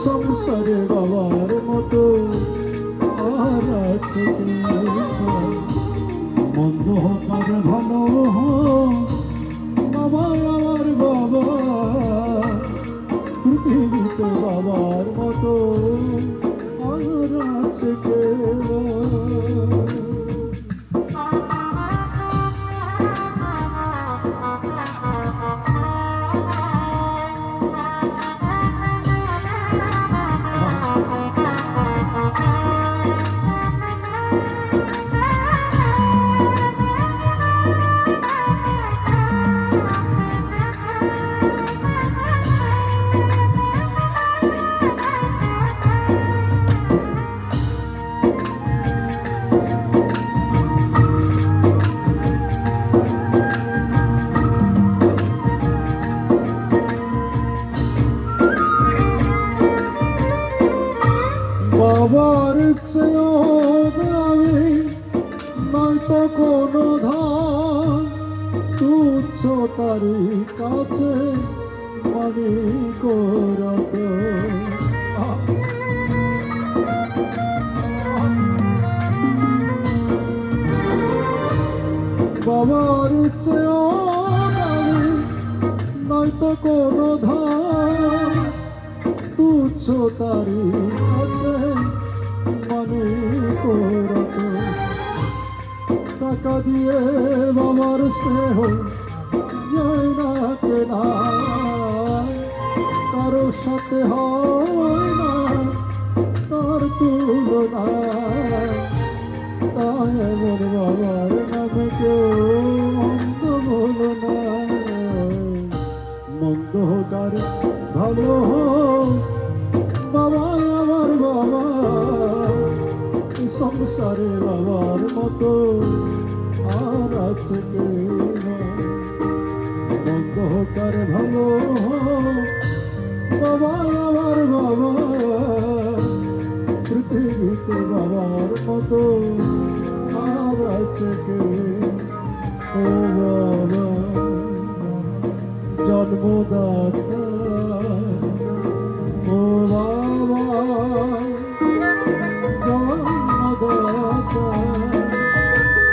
সংসারে বাবার মতো আর আছে কি? মন্দ হোক আর ভালো হোক বাবা আমার বাবা, পৃথিবীতে বাবার মতো আর আছে কে? বাবার চেয়েও দামি নয়তো কোনো ধান, তুচ্ছ তারি কাছে মানিক রতন। বাবার চেয়েও দামি নয়তো কোনো ধান, তুচ্ছ তারি কাছে মানিক রতন। টাকা দিয়ে বাবার স্নেহ যায় না কেনা, কারো সাথে হয় না তার তুলনা। তাই এমন বাবার নামে কেউ মন্দ বলো না। মন্দ হোক আর ভালো হোক বাবা আমার বাবা, সংসারে বাবার মতো আর আছে কে? মন্দ হোক আর ভালো হোক বাবা আমার বাবা, পৃথিবীতে বাবার মতো আর আছে কে? ও বাবা জন্মদাতা, ও বাবা জন্মদাতা,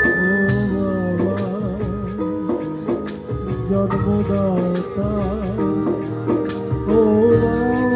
ও বাবা জন্মদাতা, ও বাবা।